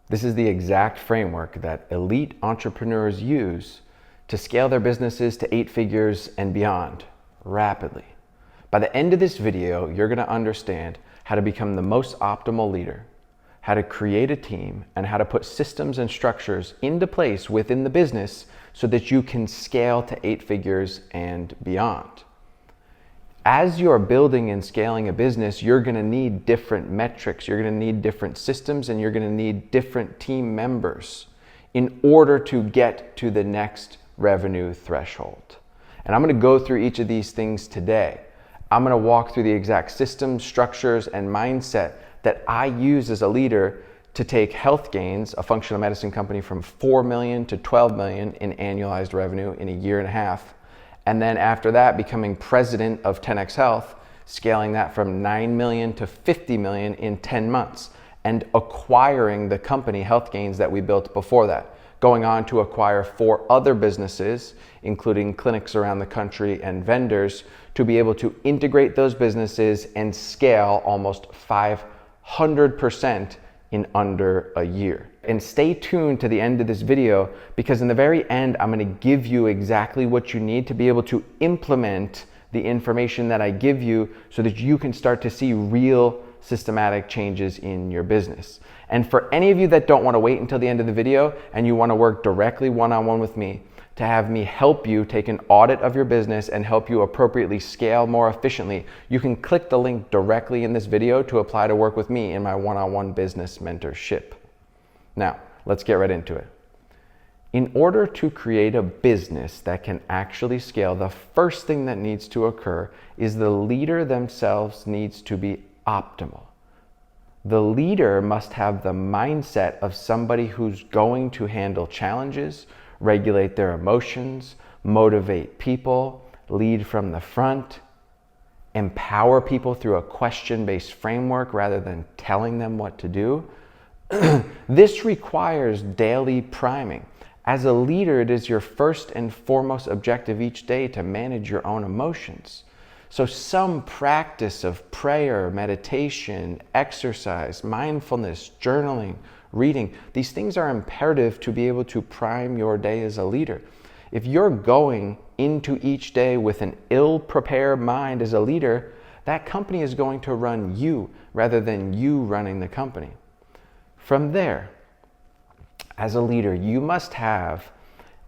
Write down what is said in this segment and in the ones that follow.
This is the exact framework that elite entrepreneurs use to scale their businesses to 8 figures and beyond rapidly. By the end of this video, you're going to understand how to become the most optimal leader, how to create a team, and how to put systems and structures into place within the business so that you can scale to 8 figures and beyond. As you're building and scaling a business, you're going to need different metrics, you're going to need different systems, and you're going to need different team members in order to get to the next revenue threshold. And I'm going to go through each of these things today. I'm going to walk through the exact systems, structures, and mindset that I use as a leader to take Healthgains, a functional medicine company, from 4 million to 12 million in annualized revenue in a year and a half. And then after that, becoming president of 10X Health, scaling that from 9 million to 50 million in 10 months, and acquiring the company Healthgains that we built before that, going on to acquire 4 other businesses, including clinics around the country and vendors, to be able to integrate those businesses and scale almost 500% in under a year. And stay tuned to the end of this video, because in the very end, I'm going to give you exactly what you need to be able to implement the information that I give you so that you can start to see real systematic changes in your business. And for any of you that don't want to wait until the end of the video and you want to work directly one-on-one with me to have me help you take an audit of your business and help you appropriately scale more efficiently, you can click the link directly in this video to apply to work with me in my one-on-one business mentorship. Now, let's get right into it. In order to create a business that can actually scale, the first thing that needs to occur is the leader themselves needs to be optimal. The leader must have the mindset of somebody who's going to handle challenges, regulate their emotions, motivate people, lead from the front, empower people through a question-based framework rather than telling them what to do. This requires daily priming. As a leader, it is your first and foremost objective each day to manage your own emotions. So some practice of prayer, meditation, exercise, mindfulness, journaling, reading, these things are imperative to be able to prime your day as a leader. If you're going into each day with an ill-prepared mind as a leader, that company is going to run you rather than you running the company. From there, as a leader, you must have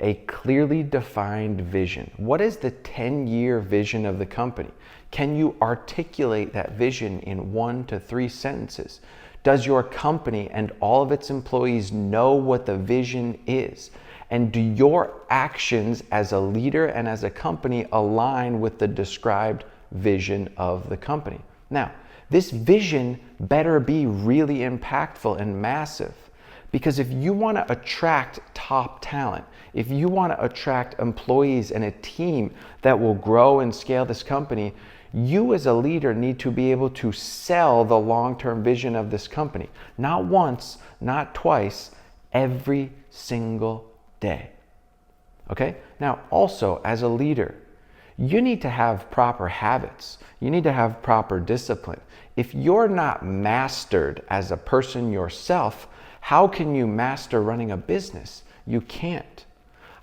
a clearly defined vision. What is the 10-year vision of the company? Can you articulate that vision in 1 to 3 sentences? Does your company and all of its employees know what the vision is? And do your actions as a leader and as a company align with the described vision of the company? Now, this vision better be really impactful and massive, because if you want to attract top talent, if you want to attract employees and a team that will grow and scale this company, you as a leader need to be able to sell the long-term vision of this company. Not once, not twice, every single day. Okay? Now, also, as a leader, you need to have proper habits. You need to have proper discipline. If you're not mastered as a person yourself, how can you master running a business? You can't.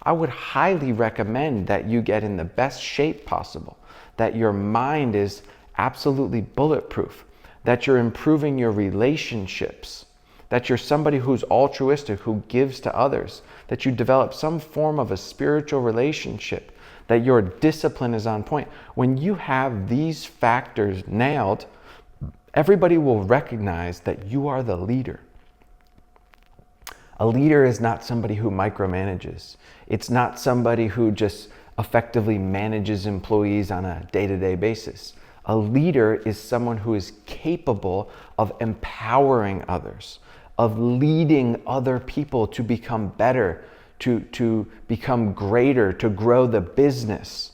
I would highly recommend that you get in the best shape possible, that your mind is absolutely bulletproof, that you're improving your relationships, that you're somebody who's altruistic, who gives to others, that you develop some form of a spiritual relationship, that your discipline is on point. When you have these factors nailed, everybody will recognize that you are the leader. A leader is not somebody who micromanages. It's not somebody who just effectively manages employees on a day-to-day basis. A leader is someone who is capable of empowering others, of leading other people to become better, to become greater, to grow the business,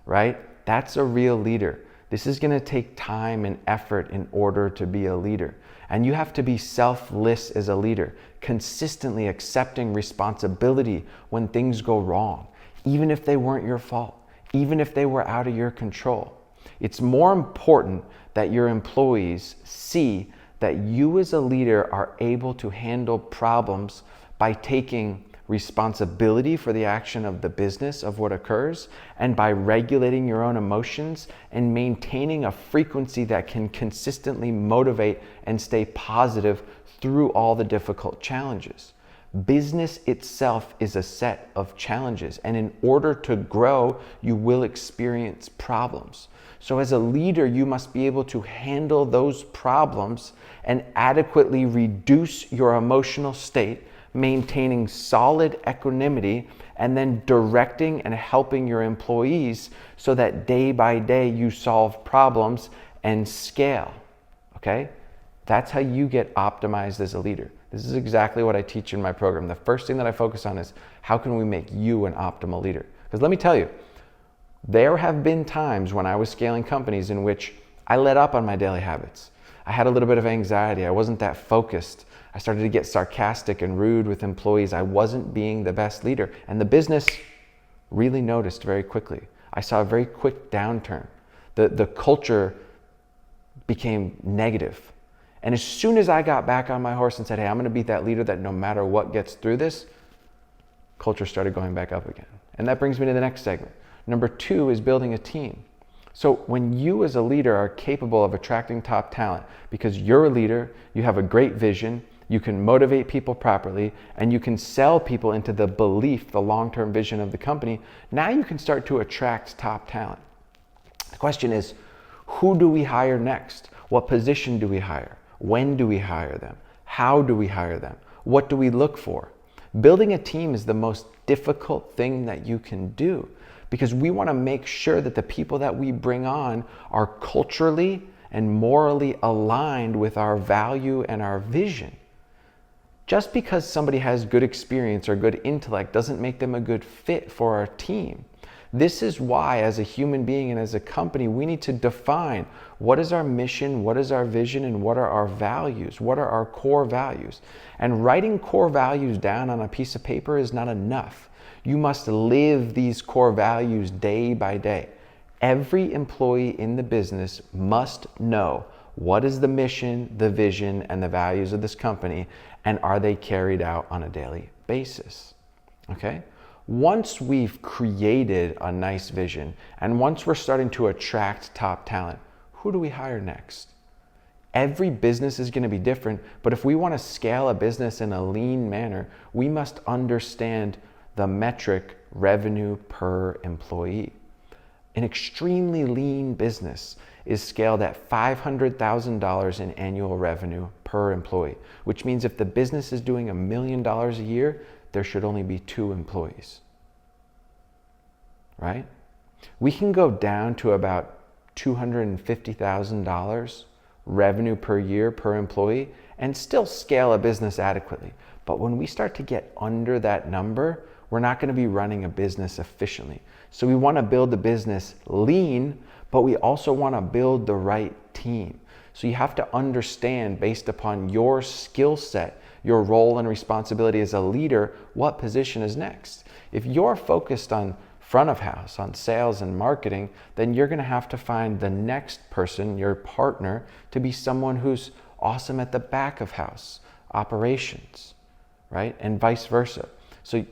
right? That's a real leader. This is going to take time and effort in order to be a leader. And you have to be selfless as a leader, consistently accepting responsibility when things go wrong, even if they weren't your fault, even if they were out of your control. It's more important that your employees see that you as a leader are able to handle problems by taking responsibility for the action of the business of what occurs, and by regulating your own emotions and maintaining a frequency that can consistently motivate and stay positive through all the difficult challenges. Business itself is a set of challenges, and in order to grow, you will experience problems. So as a leader, you must be able to handle those problems and adequately reduce your emotional state, maintaining solid equanimity, and then directing and helping your employees so that day by day you solve problems and scale. Okay? That's how you get optimized as a leader. This is exactly what I teach in my program. The first thing that I focus on is how can we make you an optimal leader? Because let me tell you, there have been times when I was scaling companies in which I let up on my daily habits. I had a little bit of anxiety. I wasn't that focused. I started to get sarcastic and rude with employees. I wasn't being the best leader. And the business really noticed very quickly. I saw a very quick downturn. The culture became negative. And as soon as I got back on my horse and said, hey, I'm going to be that leader that no matter what gets through this, culture started going back up again. And that brings me to the next segment. Number 2 is building a team. So when you as a leader are capable of attracting top talent because you're a leader, you have a great vision, you can motivate people properly, and you can sell people into the belief, the long-term vision of the company, now you can start to attract top talent. The question is, who do we hire next? What position do we hire? When do we hire them? How do we hire them? What do we look for? Building a team is the most difficult thing that you can do because we want to make sure that the people that we bring on are culturally and morally aligned with our value and our vision. Just because somebody has good experience or good intellect doesn't make them a good fit for our team. This is why, as a human being and as a company, we need to define what is our mission, what is our vision, and what are our values, what are our core values. And writing core values down on a piece of paper is not enough. You must live these core values day by day. Every employee in the business must know what is the mission, the vision, and the values of this company, and are they carried out on a daily basis. Okay? Once we've created a nice vision and once we're starting to attract top talent, who do we hire next? Every business is going to be different, but if we want to scale a business in a lean manner, we must understand the metric revenue per employee. An extremely lean business is scaled at $500,000 in annual revenue per employee, which means if the business is doing $1 million a year, there should only be 2 employees, right? We can go down to about $250,000 revenue per year per employee and still scale a business adequately. But when we start to get under that number, we're not going to be running a business efficiently. So we want to build the business lean, but we also want to build the right team. So you have to understand, based upon your skill set, your role and responsibility as a leader, what position is next. If you're focused on front of house, on sales and marketing, then you're going to have to find the next person, your partner, to be someone who's awesome at the back of house, operations, right? And vice versa. So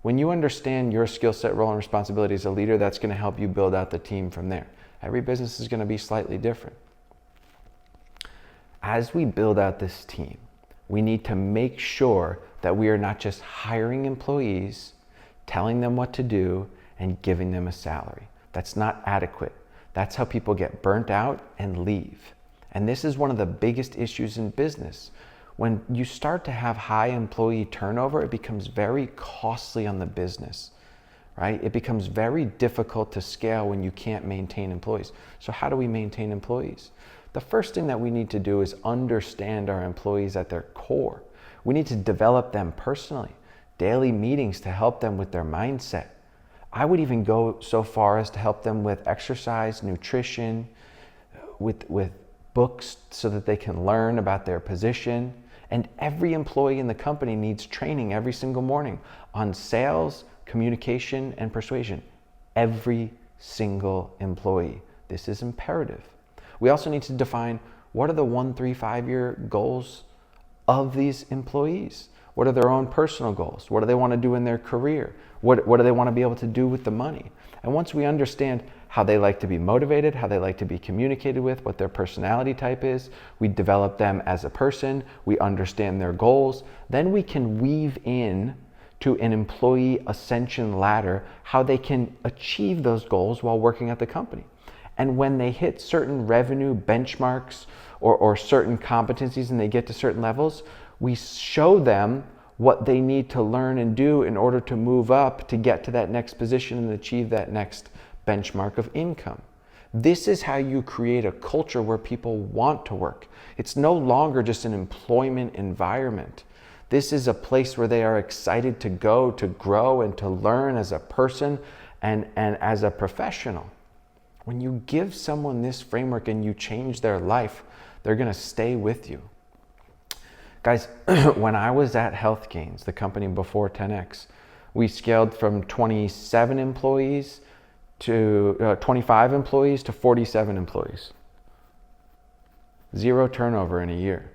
when you understand your skill set, role, and responsibility as a leader, that's going to help you build out the team from there. Every business is going to be slightly different. As we build out this team, we need to make sure that we are not just hiring employees, telling them what to do, and giving them a salary. That's not adequate. That's how people get burnt out and leave. And this is one of the biggest issues in business. When you start to have high employee turnover, it becomes very costly on the business, right? It becomes very difficult to scale when you can't maintain employees. So how do we maintain employees? The first thing that we need to do is understand our employees at their core. We need to develop them personally, daily meetings to help them with their mindset. I would even go so far as to help them with exercise, nutrition, with books so that they can learn about their position. And every employee in the company needs training every single morning on sales, communication, and persuasion. Every single employee. This is imperative. We also need to define What are the 1, 3, 5-year goals of these employees? What are their own personal goals? What do they want to do in their career? What do they want to be able to do with the money? And once we understand how they like to be motivated, how they like to be communicated with, what their personality type is, we develop them as a person, we understand their goals, then we can weave in to an employee ascension ladder how they can achieve those goals while working at the company. And when they hit certain revenue benchmarks or certain competencies and they get to certain levels, we show them what they need to learn and do in order to move up to get to that next position and achieve that next benchmark of income. This is how you create a culture where people want to work. It's no longer just an employment environment. This is a place where they are excited to go, to grow, and to learn as a person and as a professional. When you give someone this framework and you change their life, they're going to stay with you. Guys, when I was at Health Gains, the company before 10X, we scaled from 27 employees to 25 employees to 47 employees. 0 turnover in a year.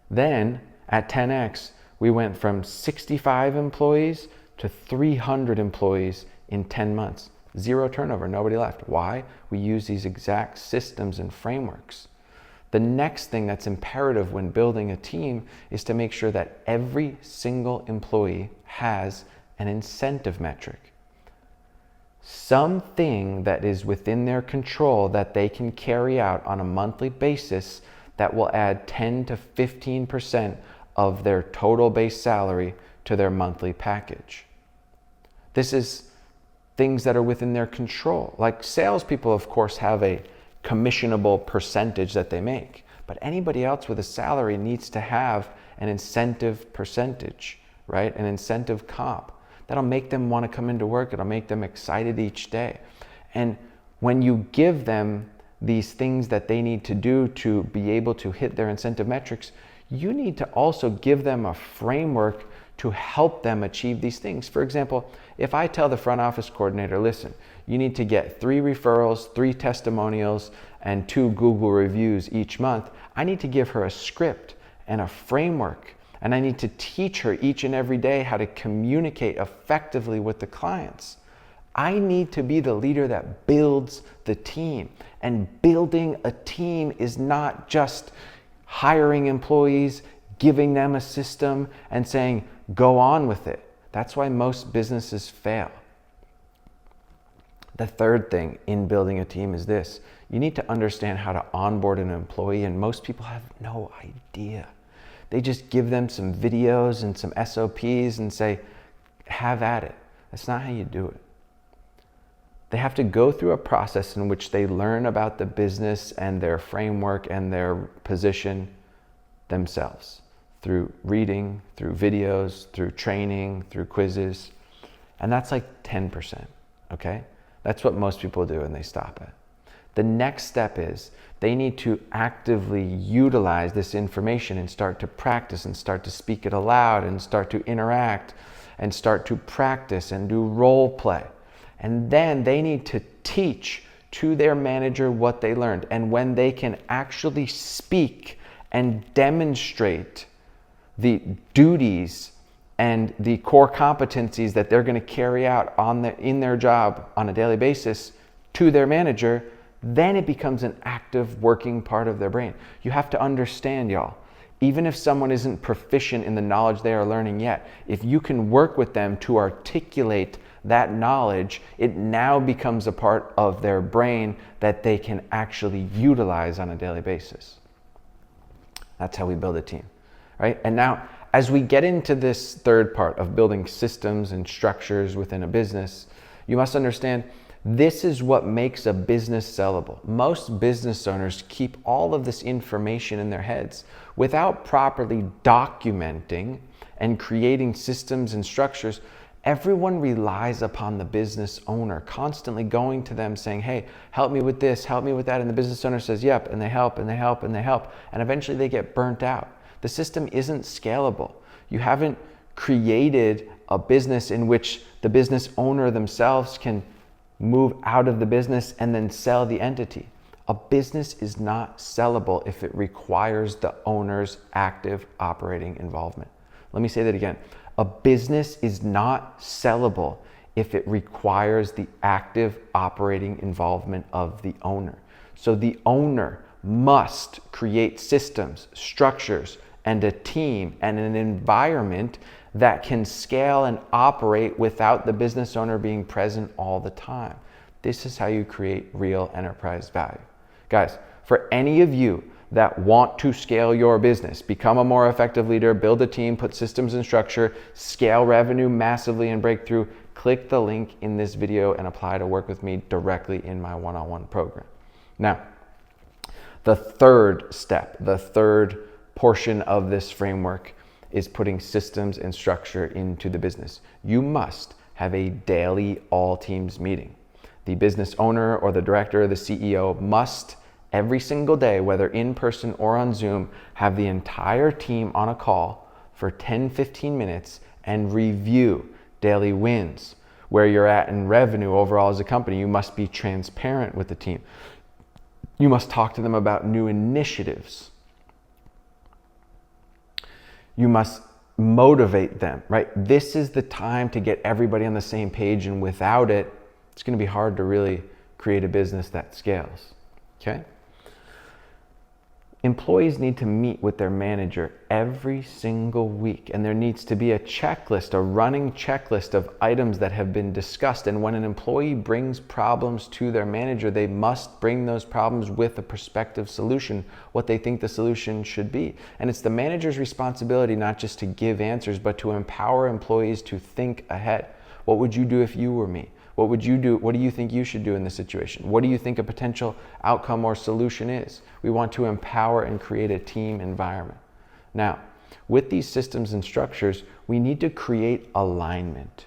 Then at 10X, we went from 65 employees to 300 employees in 10 months. 0 turnover, nobody left. Why? We use these exact systems and frameworks. The next thing that's imperative when building a team is to make sure that every single employee has an incentive metric. Something that is within their control that they can carry out on a monthly basis that will add 10 to 15% of their total base salary to their monthly package. This is things that are within their control. Like salespeople, of course, have a commissionable percentage that they make, but anybody else with a salary needs to have an incentive percentage, right? An incentive comp. That'll make them want to come into work. It'll make them excited each day. And when you give them these things that they need to do to be able to hit their incentive metrics, you need to also give them a framework to help them achieve these things. For example, if I tell the front office coordinator, listen, you need to get 3 referrals, 3 testimonials, and 2 Google reviews each month, I need to give her a script and a framework, and I need to teach her each and every day how to communicate effectively with the clients. I need to be the leader that builds the team. And building a team is not just hiring employees, giving them a system, and saying, go on with it. That's why most businesses fail. The third thing in building a team is this. You need to understand how to onboard an employee, and most people have no idea. They just give them some videos and some SOPs and say, have at it. That's not how you do it. They have to go through a process in which they learn about the business and their framework and their position themselves through reading, through videos, through training, through quizzes. And that's like 10%, okay? That's what most people do and they stop at. The next step is they need to actively utilize this information and start to practice and start to speak it aloud and start to interact and start to practice and do role play. And then they need to teach to their manager what they learned. And when they can actually speak and demonstrate the duties and the core competencies that they're going to carry out in their job on a daily basis to their manager, then it becomes an active working part of their brain. You have to understand, y'all, even if someone isn't proficient in the knowledge they are learning yet, if you can work with them to articulate that knowledge, it now becomes a part of their brain that they can actually utilize on a daily basis. That's how we build a team, right? And now, as we get into this third part of building systems and structures within a business, you must understand this is what makes a business sellable. Most business owners keep all of this information in their heads without properly documenting and creating systems and structures. Everyone relies upon the business owner, constantly going to them saying, hey, help me with this, help me with that. And the business owner says, yep, and they help, and they help, and they help. And eventually they get burnt out. The system isn't scalable. You haven't created a business in which the business owner themselves can move out of the business and then sell the entity. A business is not sellable if it requires the owner's active operating involvement. Let me say that again. A business is not sellable if it requires the active operating involvement of the owner. So the owner must create systems, structures, and a team and an environment that can scale and operate without the business owner being present all the time. This is how you create real enterprise value. Guys, for any of you that want to scale your business, become a more effective leader, build a team, put systems and structure, scale revenue massively and breakthrough, click the link in this video and apply to work with me directly in my one-on-one program. Now, the third step, the third portion of this framework is putting systems and structure into the business. You must have a daily all teams meeting. The business owner or the director or the CEO must every single day, whether in person or on Zoom, have the entire team on a call for 10-15 minutes and review daily wins, where you're at in revenue overall as a company. You must be transparent with the team. You must talk to them about new initiatives. You must motivate them, right? This is the time to get everybody on the same page, and without it, it's going to be hard to really create a business that scales, okay? Employees need to meet with their manager every single week, and there needs to be a checklist, a running checklist of items that have been discussed. And when an employee brings problems to their manager, they must bring those problems with a prospective solution, what they think the solution should be. And it's the manager's responsibility not just to give answers, but to empower employees to think ahead. What would you do if you were me? What would you do? What do you think you should do in this situation? What do you think a potential outcome or solution is? We want to empower and create a team environment. Now, with these systems and structures, we need to create alignment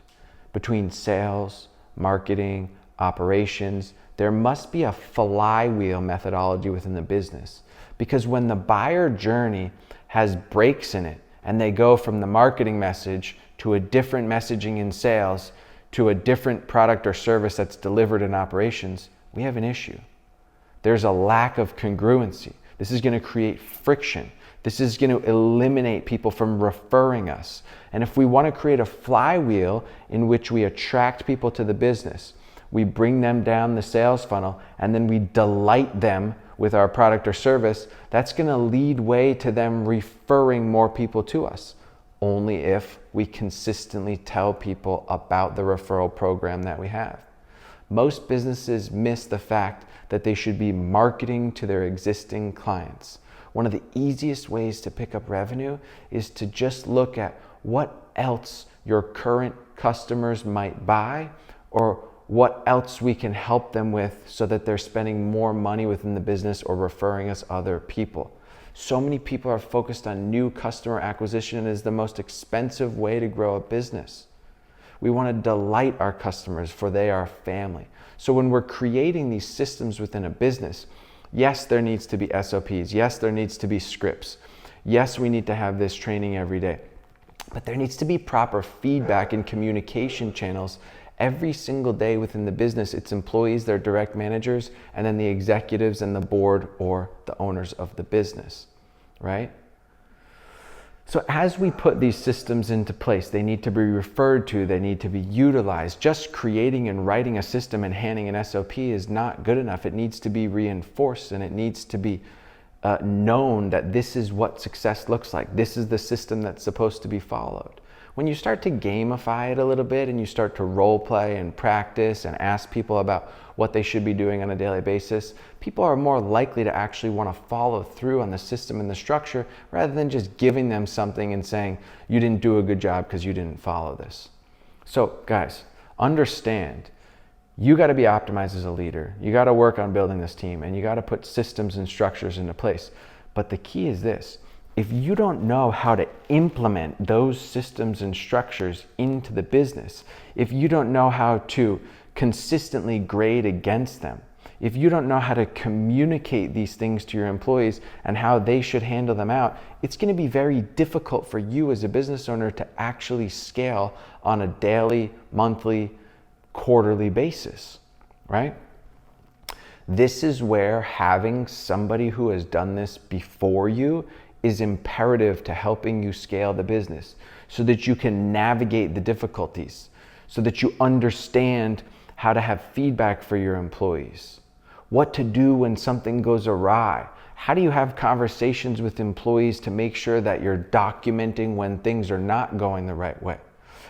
between sales, marketing, operations. There must be a flywheel methodology within the business, because when the buyer journey has breaks in it and they go from the marketing message to a different messaging in sales, to a different product or service that's delivered in operations, we have an issue. There's a lack of congruency. This is going to create friction. This is going to eliminate people from referring us. And if we want to create a flywheel in which we attract people to the business, we bring them down the sales funnel, and then we delight them with our product or service, that's going to lead way to them referring more people to us. Only if we consistently tell people about the referral program that we have. Most businesses miss the fact that they should be marketing to their existing clients. One of the easiest ways to pick up revenue is to just look at what else your current customers might buy, or what else we can help them with so that they're spending more money within the business or referring us other people. So many people are focused on new customer acquisition, and it is the most expensive way to grow a business. We want to delight our customers, for they are family. So when we're creating these systems within a business, yes, there needs to be SOPs. Yes, there needs to be scripts. Yes, we need to have this training every day. But there needs to be proper feedback and communication channels every single day within the business. Its employees, their direct managers, and then the executives and the board or the owners of the business, right? So as we put these systems into place, they need to be referred to, they need to be utilized. Just creating and writing a system and handing an SOP is not good enough. It needs to be reinforced, and it needs to be known that this is what success looks like. This is the system that's supposed to be followed. When you start to gamify it a little bit and you start to role play and practice and ask people about what they should be doing on a daily basis, people are more likely to actually want to follow through on the system and the structure, rather than just giving them something and saying, you didn't do a good job because you didn't follow this. So guys, understand, you got to be optimized as a leader. You got to work on building this team, and you got to put systems and structures into place. But the key is this: if you don't know how to implement those systems and structures into the business, if you don't know how to consistently grade against them, if you don't know how to communicate these things to your employees and how they should handle them out, it's going to be very difficult for you as a business owner to actually scale on a daily, monthly, quarterly basis, right? This is where having somebody who has done this before you is imperative to helping you scale the business so that you can navigate the difficulties, so that you understand how to have feedback for your employees, what to do when something goes awry. How do you have conversations with employees to make sure that you're documenting when things are not going the right way?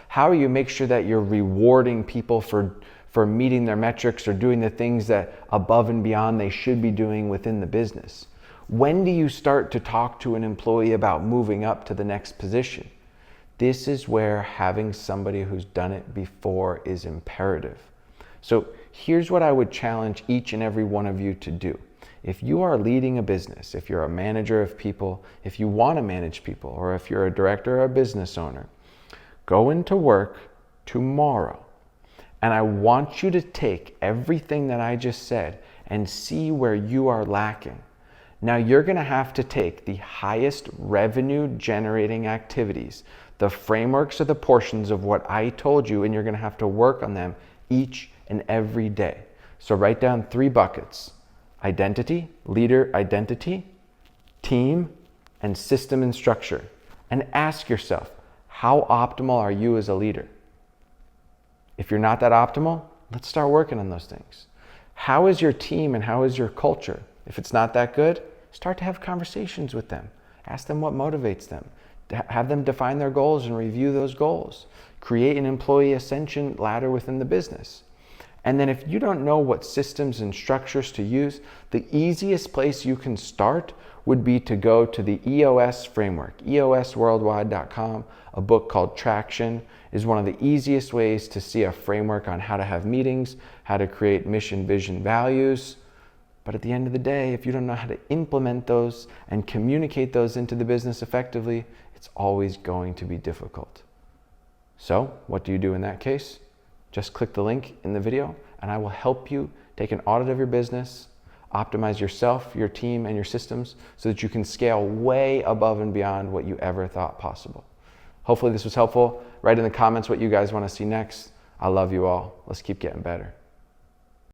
How do you make sure that you're rewarding people for meeting their metrics or doing the things that above and beyond they should be doing within the business? When do you start to talk to an employee about moving up to the next position? This is where having somebody who's done it before is imperative. So here's what I would challenge each and every one of you to do. If you are leading a business, if you're a manager of people, if you want to manage people, or if you're a director or a business owner, go into work tomorrow. And I want you to take everything that I just said and see where you are lacking. Now you're going to have to take the highest revenue generating activities, the frameworks or the portions of what I told you, and you're going to have to work on them each and every day. So write down 3 buckets: identity, leader identity, team, and system and structure. And ask yourself, how optimal are you as a leader? If you're not that optimal, let's start working on those things. How is your team and how is your culture? If it's not that good, start to have conversations with them. Ask them what motivates them. Have them define their goals and review those goals. Create an employee ascension ladder within the business. And then if you don't know what systems and structures to use, the easiest place you can start would be to go to the EOS framework. EOSworldwide.com, a book called Traction, is one of the easiest ways to see a framework on how to have meetings, how to create mission, vision, values. But at the end of the day, if you don't know how to implement those and communicate those into the business effectively, it's always going to be difficult. So what do you do in that case? Just click the link in the video and I will help you take an audit of your business, optimize yourself, your team, and your systems so that you can scale way above and beyond what you ever thought possible. Hopefully this was helpful. Write in the comments what you guys want to see next. I love you all. Let's keep getting better.